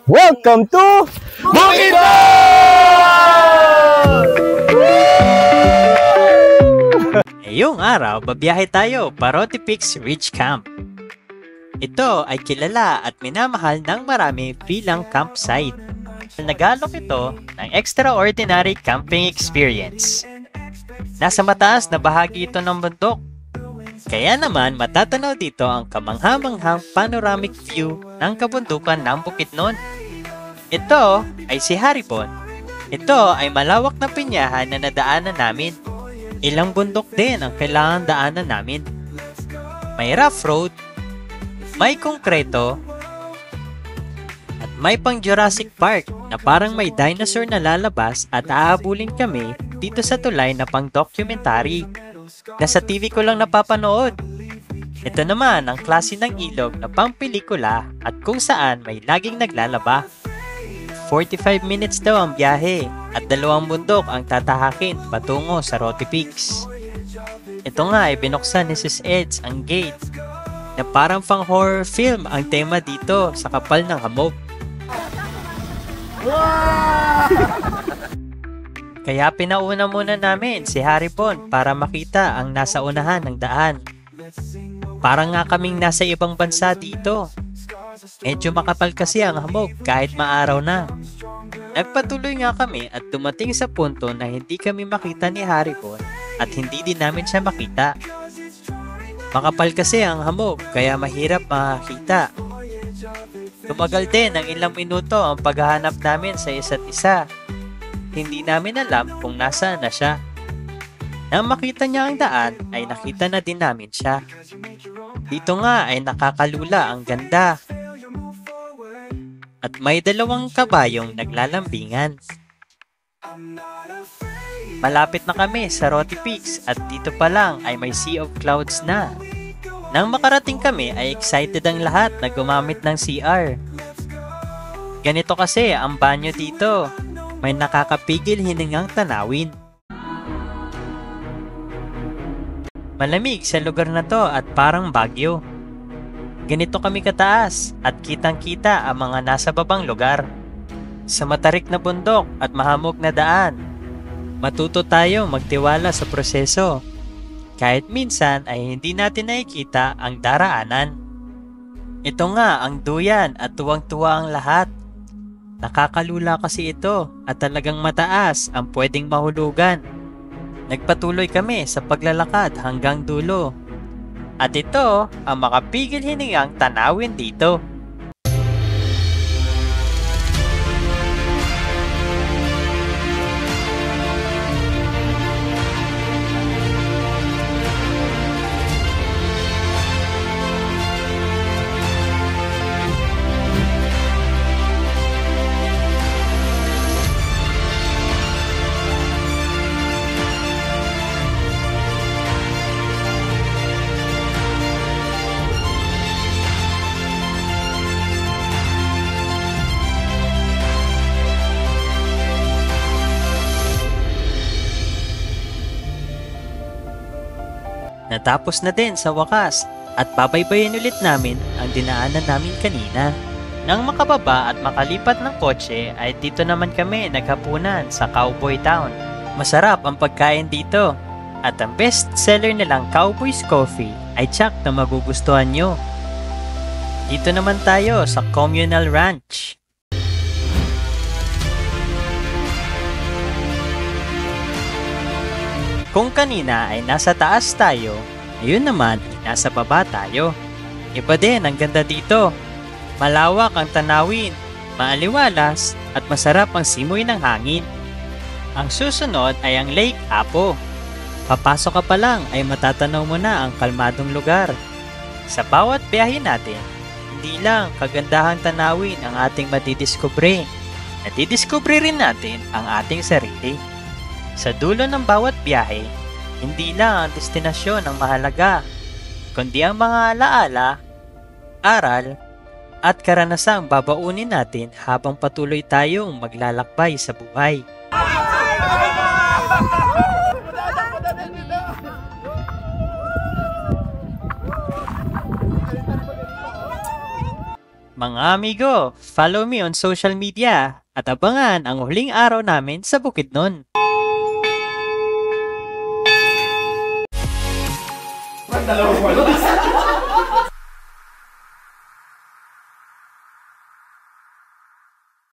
Welcome to Bukidnon! Ngayong araw, babiyahe tayo para Roty Peaks Ridge Camp. Ito ay kilala at minamahal ng marami bilang campsite. Nag-alok ito ng extraordinary camping experience. Nasa mataas na bahagi ito ng bundok. Kaya naman matatanaw dito ang kamangha-manghang panoramic view ng kabundukan ng Bukidnon. Ito ay si Haribon. Ito ay malawak na pinyahan na nadaanan namin. Ilang bundok din ang kailangan daanan namin. May rough road, may konkreto, at may pang Jurassic Park na parang may dinosaur na lalabas at aabulin kami dito sa tulay na pang documentary. Nasa TV ko lang napapanood. Ito naman ang klase ng ilog na pang pelikula at kung saan may laging naglalaba. 45 minutes daw ang biyahe at 2 bundok ang tatahakin patungo sa Roty Peaks. Ito nga ay binuksan ni Sis Eds ang gate na parang pang horror film ang tema dito sa kapal ng hamog. Kaya pinauna muna namin si Haribon para makita ang nasa unahan ng daan. Parang nga kaming nasa ibang bansa dito. Medyo makapal kasi ang hamog kahit maaraw na. Nagpatuloy nga kami at dumating sa punto na hindi kami makita ni Haribon at hindi din namin siya makita. Makapal kasi ang hamog kaya mahirap makita. Tumagal din ng ilang minuto ang paghahanap namin sa isa't isa. Hindi namin alam kung nasaan na siya. Nang makita niya ang daan ay nakita na din namin siya. Dito nga ay nakakalula ang ganda. At may 2 kabayong naglalambingan. Malapit na kami sa Roty Peaks at dito pa lang ay may sea of clouds na. Nang makarating kami ay excited ang lahat na gumamit ng CR. Ganito kasi ang banyo dito. May nakakapigil hiningang tanawin. Malamig sa lugar na to at parang Baguio. Ganito kami kataas at kitang-kita ang mga nasa babang lugar. Sa matarik na bundok at mahamog na daan, matuto tayo magtiwala sa proseso. Kahit minsan ay hindi natin nakikita ang daraanan. Ito nga ang duyan at tuwang-tuwa ang lahat. Nakakalula kasi ito at talagang mataas ang pwedeng mahulugan. Nagpatuloy kami sa paglalakad hanggang dulo. At ito ang makapigil hiningang tanawin dito. Natapos na din sa wakas at babaybayin ulit namin ang dinaanan namin kanina. Nang makababa at makalipat ng kotse ay dito naman kami naghapunan sa Cowboy Town. Masarap ang pagkain dito at ang best seller nilang Cowboy's Coffee ay tsak na magugustuhan nyo. Dito naman tayo sa Communal Ranch. Kung kanina ay nasa taas tayo, ngayon naman ay nasa baba tayo. Iba din ang ganda dito. Malawak ang tanawin, maaliwalas at masarap ang simoy ng hangin. Ang susunod ay ang Lake Apo. Papasok ka pa lang ay matatanaw mo na ang kalmadong lugar. Sa bawat biyahe natin, hindi lang kagandahang tanawin ang ating madidiskubre. Nadidiskubre rin natin ang ating sarili. Sa dulo ng bawat biyahe, hindi lang ang destinasyon ang mahalaga, kundi ang mga alaala, aral, at karanasang babaunin natin habang patuloy tayong maglalakbay sa buhay. Mga amigo, follow me on social media at abangan ang huling araw namin sa Bukidnon.